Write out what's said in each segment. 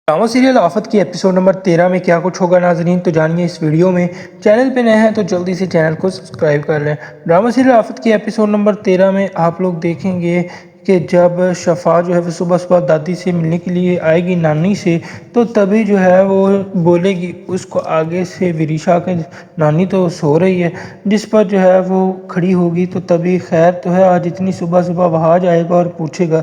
Drama serial आफत की episode number 13 में क्या कुछ होगा नाजरीन, तो जानिए इस वीडियो में। चैनल पे नए हैं तो जल्दी से चैनल को सब्सक्राइब कर लें। ड्रामा सीरियल आफत की एपिसोड नंबर 13 में आप लोग देखेंगे कि जब शफा जो है वो सुबह सुबह दादी से मिलने के लिए आएगी नानी से, तो तभी जो है वो बोलेगी उसको आगे से विरिशा के नानी तो सो रही है, जिस पर जो है वो खड़ी होगी। तो तभी खैर तो है, आज इतनी सुबह सुबह वहाज आएगा और पूछेगा,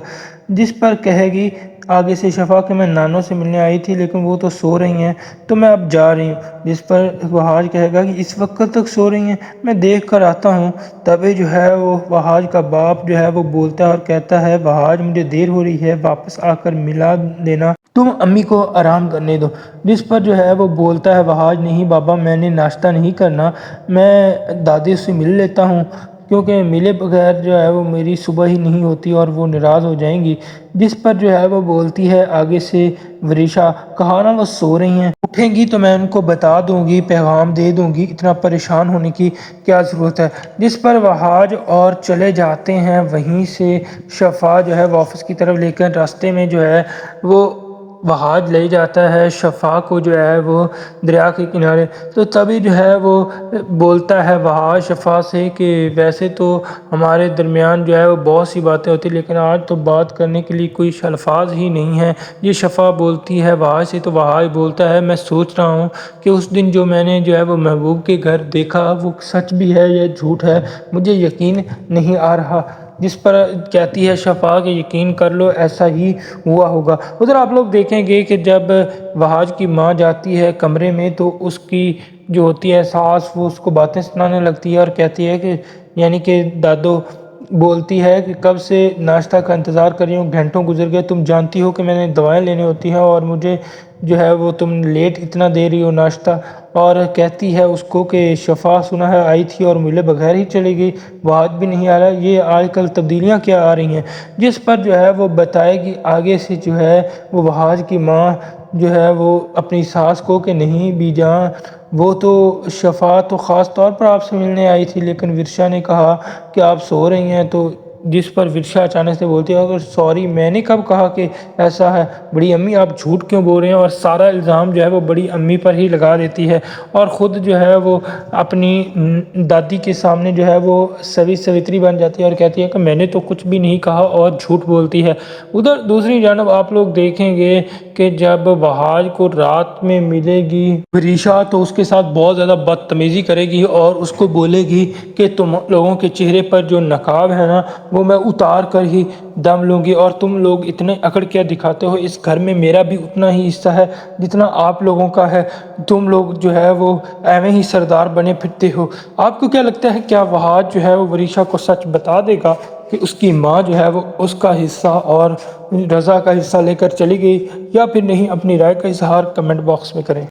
जिस पर कहेगी आगे से शफा कि मैं नानों से मिलने आई थी लेकिन वो तो सो रही हैं, तो मैं अब जा रही हूँ। जिस पर वहाज कहेगा कि इस वक्त तक सो रही हैं, मैं देख कर आता हूँ। तभी जो है वो वहाज का बाप जो है वो बोलता है और कहता है, वहाज मुझे देर हो रही है, वापस आकर मिला देना, तुम अम्मी को आराम करने दो। जिस पर जो है वो बोलता है वहाज, नहीं बाबा मैंने नाश्ता नहीं करना, मैं दादी से मिल लेता हूँ, क्योंकि मिले बगैर जो है वो मेरी सुबह ही नहीं होती और वो नाराज़ हो जाएंगी। जिस पर जो है वो बोलती है आगे से वरिशा, कहा ना वो सो रही हैं, उठेंगी तो मैं उनको बता दूंगी, पैगाम दे दूंगी, इतना परेशान होने की क्या ज़रूरत है। जिस पर वहाज और चले जाते हैं। वहीं से शफा जो है वो ऑफिस की तरफ लेकर रास्ते में जो है वो वहाज ले जाता है शफा को जो है वो दरिया के किनारे। तो तभी जो है वो बोलता है वहाज शफा से कि वैसे तो हमारे दरमियान जो है वो बहुत सी बातें होती, लेकिन आज तो बात करने के लिए कोई अल्फाज ही नहीं है। ये शफा बोलती है वहाज से। तो वहाज बोलता है, मैं सोच रहा हूँ कि उस दिन जो मैंने जो है वो महबूब के घर देखा वो सच भी है या झूठ है, मुझे यकीन नहीं आ रहा। जिस पर कहती है शफा कि यकीन कर लो ऐसा ही हुआ होगा। उधर आप लोग देखेंगे कि जब वहाज की माँ जाती है कमरे में, तो उसकी जो होती है सास, वो उसको बातें सुनाने लगती है और कहती है कि यानी कि दादो बोलती है कि कब से नाश्ता का इंतज़ार कर रही हूँ, घंटों गुजर गए, तुम जानती हो कि मैंने दवाएं लेनी होती हैं और मुझे जो है वो तुम लेट इतना दे रही हो नाश्ता। और कहती है उसको कि शफा सुना है आई थी और मिले बगैर ही चली गई, वाद भी नहीं आ रहा, ये आजकल तब्दीलियाँ क्या आ रही हैं। जिस पर जो है वो बताएगी आगे से जो है वो वहाज की माँ जो है वो अपनी सास को कि नहीं बीजान, वो तो शफा तो ख़ास तौर पर आपसे मिलने आई थी, लेकिन विरशा ने कहा कि आप सो रही हैं। तो जिस पर विरशा अचानक से बोलती है, अगर सॉरी मैंने कब कहा कि ऐसा है, बड़ी अम्मी आप झूठ क्यों बोल रहे हैं, और सारा इल्ज़ाम जो है वो बड़ी अम्मी पर ही लगा देती है और ख़ुद जो है वो अपनी दादी के सामने जो है वो सवित्री बन जाती है और कहती है कि मैंने तो कुछ भी नहीं कहा, और झूठ बोलती है। उधर दूसरी जानब आप लोग देखेंगे कि जब वहाज को रात में मिलेगी विरिशा, तो उसके साथ बहुत ज़्यादा बदतमीज़ी करेगी और उसको बोलेगी कि तुम लोगों के चेहरे पर जो नकाब है ना, वो मैं उतार कर ही दम लूँगी, और तुम लोग इतने अकड़ क्या दिखाते हो, इस घर में मेरा भी उतना ही हिस्सा है जितना आप लोगों का है, तुम लोग जो है वो एवं ही सरदार बने फिरते हो। आपको क्या लगता है, क्या वहाज जो है वो वरिशा को सच बता देगा कि उसकी माँ जो है वो उसका हिस्सा और रज़ा का हिस्सा लेकर चली गई, या फिर नहीं? अपनी राय का इजहार कमेंट बॉक्स में करें।